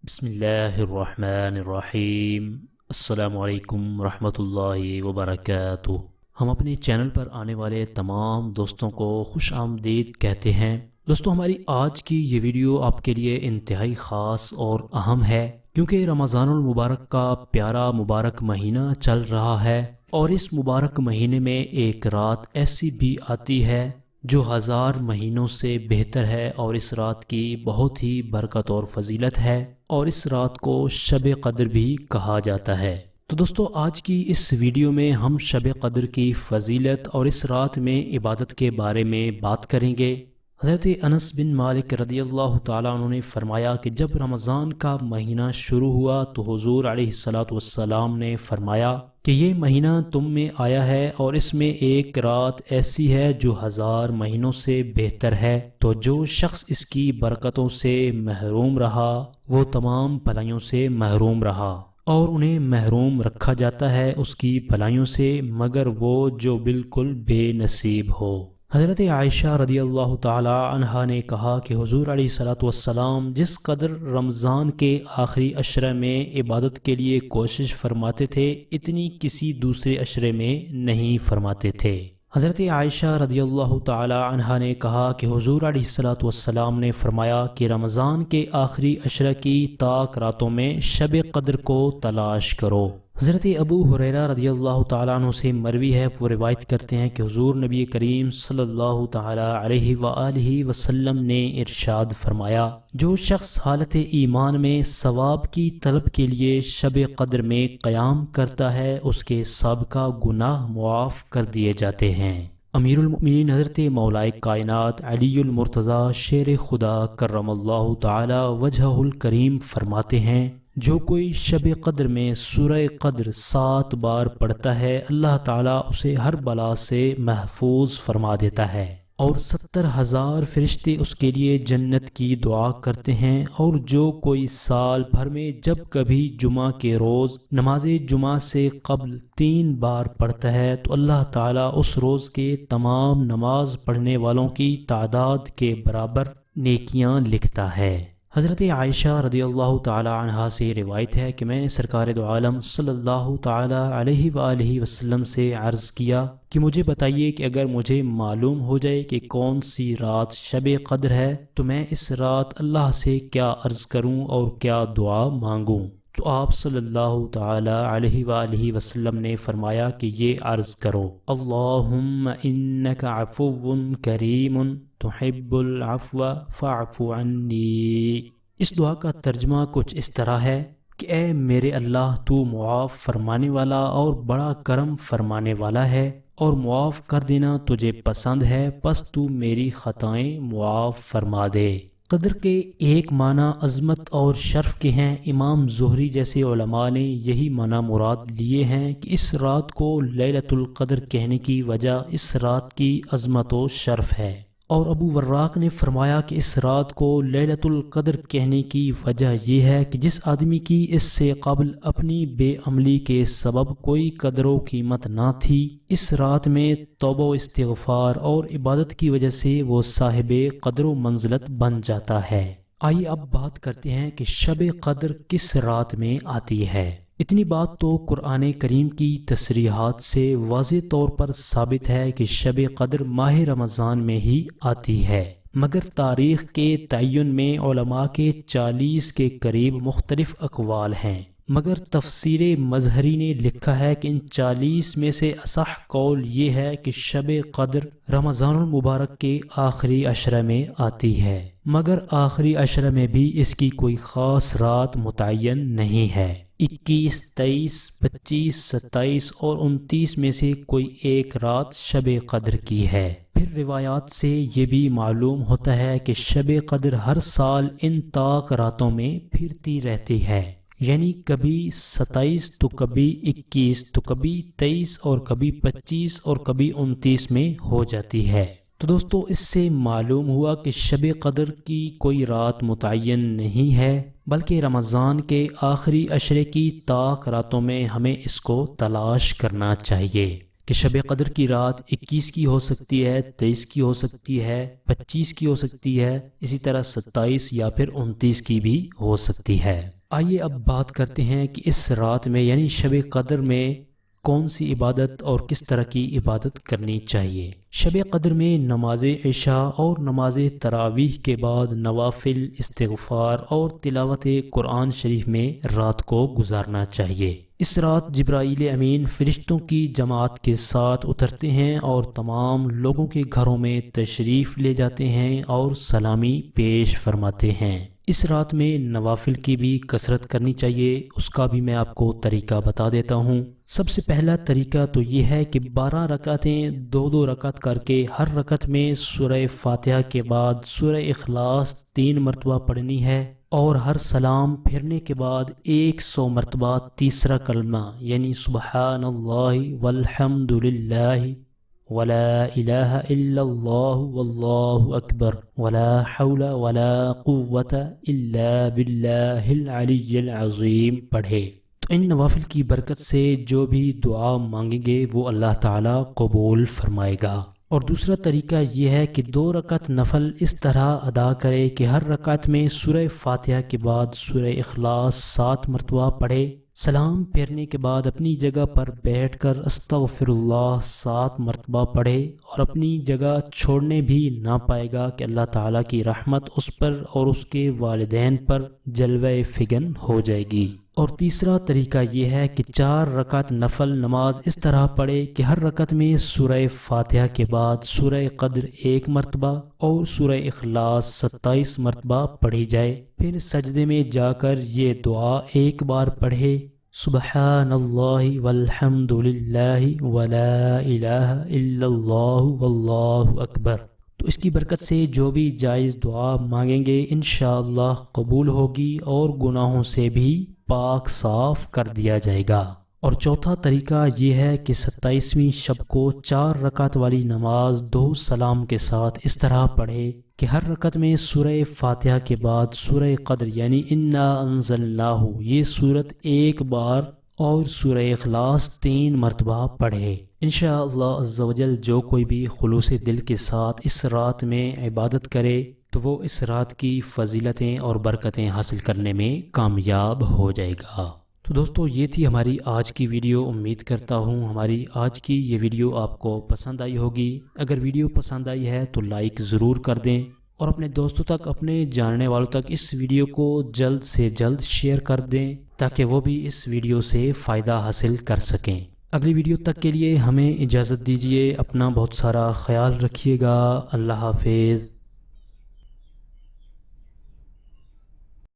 بسم اللہ الرحمن الرحیم۔ السلام علیکم ورحمۃ اللہ وبرکاتہ۔ ہم اپنے چینل پر آنے والے تمام دوستوں کو خوش آمدید کہتے ہیں۔ دوستو، ہماری آج کی یہ ویڈیو آپ کے لیے انتہائی خاص اور اہم ہے، کیونکہ رمضان المبارک کا پیارا مبارک مہینہ چل رہا ہے، اور اس مبارک مہینے میں ایک رات ایسی بھی آتی ہے جو 1000 مہینوں سے بہتر ہے، اور اس رات کی بہت ہی برکت اور فضیلت ہے، اور اس رات کو شب قدر بھی کہا جاتا ہے۔ تو دوستو، آج کی اس ویڈیو میں ہم شب قدر کی فضیلت اور اس رات میں عبادت کے بارے میں بات کریں گے۔ حضرت انس بن مالک رضی اللہ تعالیٰ عنہ نے فرمایا کہ جب رمضان کا مہینہ شروع ہوا تو حضور علیہ الصلوۃ نے فرمایا کہ یہ مہینہ تم میں آیا ہے، اور اس میں ایک رات ایسی ہے جو 1000 مہینوں سے بہتر ہے، تو جو شخص اس کی برکتوں سے محروم رہا وہ تمام بھلائیوں سے محروم رہا، اور انہیں محروم رکھا جاتا ہے اس کی بھلائیوں سے مگر وہ جو بالکل بے نصیب ہو۔ حضرت عائشہ رضی اللہ تعالی عنہا نے کہا کہ حضور علیہ الصلوۃ جس قدر رمضان کے آخری عشرے میں عبادت کے لیے کوشش فرماتے تھے اتنی کسی دوسرے عشرے میں نہیں فرماتے تھے۔ حضرت عائشہ رضی اللہ تعالی عنہا نے کہا کہ حضور علیہ الصلوۃ نے فرمایا کہ رمضان کے آخری عشرے کی طاق راتوں میں شب قدر کو تلاش کرو۔ حضرت ابو ہریرہ رضی اللہ تعالیٰ عنہ سے مروی ہے، وہ روایت کرتے ہیں کہ حضور نبی کریم صلی اللہ تعالیٰ علیہ وآلہ وسلم نے ارشاد فرمایا، جو شخص حالت ایمان میں ثواب کی طلب کے لیے شب قدر میں قیام کرتا ہے اس کے سابقہ گناہ معاف کر دیے جاتے ہیں۔ امیر المؤمنین حضرت مولائے کائنات علی المرتضیٰ شیر خدا کرم اللہ تعالی وجہہ الکریم فرماتے ہیں، جو کوئی شب قدر میں سورہ قدر 7 بار پڑھتا ہے اللہ تعالیٰ اسے ہر بلا سے محفوظ فرما دیتا ہے، اور 70,000 فرشتے اس کے لیے جنت کی دعا کرتے ہیں، اور جو کوئی سال بھر میں جب کبھی جمعہ کے روز نماز جمعہ سے قبل 3 بار پڑھتا ہے تو اللہ تعالیٰ اس روز کے تمام نماز پڑھنے والوں کی تعداد کے برابر نیکیاں لکھتا ہے۔ حضرت عائشہ رضی اللہ تعالی عنہا سے روایت ہے کہ میں نے سرکار دو عالم صلی اللہ تعالی علیہ وآلہ وسلم سے عرض کیا کہ مجھے بتائیے کہ اگر مجھے معلوم ہو جائے کہ کون سی رات شب قدر ہے تو میں اس رات اللہ سے کیا عرض کروں اور کیا دعا مانگوں، تو آپ صلی اللہ تعالی علیہ وآلہ وسلم نے فرمایا کہ یہ عرض کرو، اللہم انک عفو کریم تحب العفو فاعف عنی۔ اس دعا کا ترجمہ کچھ اس طرح ہے کہ اے میرے اللہ، تو معاف فرمانے والا اور بڑا کرم فرمانے والا ہے، اور معاف کر دینا تجھے پسند ہے، پس تو میری خطائیں معاف فرما دے۔ قدر کے ایک معنی عظمت اور شرف کے ہیں۔ امام زہری جیسے علماء نے یہی معنی مراد لیے ہیں کہ اس رات کو لیلۃ القدر کہنے کی وجہ اس رات کی عظمت و شرف ہے، اور ابو وراق نے فرمایا کہ اس رات کو لیلۃ القدر کہنے کی وجہ یہ ہے کہ جس آدمی کی اس سے قبل اپنی بے عملی کے سبب کوئی قدر و قیمت نہ تھی، اس رات میں توبہ و استغفار اور عبادت کی وجہ سے وہ صاحب قدر و منزلت بن جاتا ہے۔ آئیے اب بات کرتے ہیں کہ شب قدر کس رات میں آتی ہے۔ اتنی بات تو قرآن کریم کی تصریحات سے واضح طور پر ثابت ہے کہ شب قدر ماہ رمضان میں ہی آتی ہے، مگر تاریخ کے تعین میں علماء کے 40 کے قریب مختلف اقوال ہیں، مگر تفسیر مظہری نے لکھا ہے کہ ان 40 میں سے اصح قول یہ ہے کہ شب قدر رمضان المبارک کے آخری عشرے میں آتی ہے، مگر آخری عشرے میں بھی اس کی کوئی خاص رات متعین نہیں ہے۔ 21، 23، 25، 27 اور 29 میں سے کوئی ایک رات شب قدر کی ہے۔ پھر روایات سے یہ بھی معلوم ہوتا ہے کہ شب قدر ہر سال ان طاق راتوں میں پھرتی رہتی ہے، یعنی کبھی 27 تو کبھی 21 تو کبھی 23 اور کبھی 25 اور کبھی 29 میں ہو جاتی ہے۔ تو دوستو، اس سے معلوم ہوا کہ شب قدر کی کوئی رات متعین نہیں ہے، بلکہ رمضان کے آخری عشرے کی طاق راتوں میں ہمیں اس کو تلاش کرنا چاہیے کہ شب قدر کی رات 21 کی ہو سکتی ہے، 23 کی ہو سکتی ہے، 25 کی ہو سکتی ہے، اسی طرح 27 یا پھر 29 کی بھی ہو سکتی ہے۔ آئیے اب بات کرتے ہیں کہ اس رات میں یعنی شب قدر میں کون سی عبادت اور کس طرح کی عبادت کرنی چاہیے۔ شب قدر میں نماز عشاء اور نماز تراویح کے بعد نوافل، استغفار اور تلاوت قرآن شریف میں رات کو گزارنا چاہیے۔ اس رات جبرائیل امین فرشتوں کی جماعت کے ساتھ اترتے ہیں اور تمام لوگوں کے گھروں میں تشریف لے جاتے ہیں اور سلامی پیش فرماتے ہیں۔ اس رات میں نوافل کی بھی کثرت کرنی چاہیے، اس کا بھی میں آپ کو طریقہ بتا دیتا ہوں۔ سب سے پہلا طریقہ تو یہ ہے کہ 12 رکعتیں 2 رکعت کر کے ہر رکعت میں سورہ فاتحہ کے بعد سورہ اخلاص 3 مرتبہ پڑھنی ہے، اور ہر سلام پھرنے کے بعد 100 مرتبہ تیسرا کلمہ یعنی سبحان اللہ والحمد للہ ولا الہ الا اللہ واللہ اکبر ولا حول ولا قوة الا باللہ العلی العظیم پڑھے۔ تو ان نوافل کی برکت سے جو بھی دعا مانگیں گے وہ اللہ تعالیٰ قبول فرمائے گا۔ اور دوسرا طریقہ یہ ہے کہ 2 رکعت نفل اس طرح ادا کرے کہ ہر رکعت میں سورہ فاتحہ کے بعد سورہ اخلاص 7 مرتبہ پڑھے، سلام پھیرنے کے بعد اپنی جگہ پر بیٹھ کر استغفر اللہ 7 مرتبہ پڑھے، اور اپنی جگہ چھوڑنے بھی نہ پائے گا کہ اللہ تعالیٰ کی رحمت اس پر اور اس کے والدین پر جلوہ فگن ہو جائے گی۔ اور تیسرا طریقہ یہ ہے کہ 4 رکعت نفل نماز اس طرح پڑھے کہ ہر رکعت میں سورہ فاتحہ کے بعد سورہ قدر 1 مرتبہ اور سورہ اخلاص 27 مرتبہ پڑھی جائے، پھر سجدے میں جا کر یہ دعا ایک بار پڑھے، سبحان اللہ والحمد للہ ولا الہ الا اللہ واللہ اکبر۔ تو اس کی برکت سے جو بھی جائز دعا مانگیں گے انشاءاللہ قبول ہوگی اور گناہوں سے بھی پاک صاف کر دیا جائے گا۔ اور چوتھا طریقہ یہ ہے کہ 27ویں شب کو 4 رکعت والی نماز 2 سلام کے ساتھ اس طرح پڑھے کہ ہر رکعت میں سورہ فاتحہ کے بعد سورہ قدر یعنی انا انزلناہ یہ سورت 1 بار اور سورہ اخلاص 3 مرتبہ پڑھے۔ انشاءاللہ عز و جل جو کوئی بھی خلوص دل کے ساتھ اس رات میں عبادت کرے تو وہ اس رات کی فضیلتیں اور برکتیں حاصل کرنے میں کامیاب ہو جائے گا۔ تو دوستو یہ تھی ہماری آج کی ویڈیو، امید کرتا ہوں ہماری آج کی یہ ویڈیو آپ کو پسند آئی ہوگی۔ اگر ویڈیو پسند آئی ہے تو لائک ضرور کر دیں، اور اپنے دوستوں تک، اپنے جاننے والوں تک اس ویڈیو کو جلد سے جلد شیئر کر دیں تاکہ وہ بھی اس ویڈیو سے فائدہ حاصل کر سکیں۔ اگلی ویڈیو تک کے لیے ہمیں اجازت دیجیے، اپنا بہت سارا خیال رکھیے گا۔ اللہ حافظ۔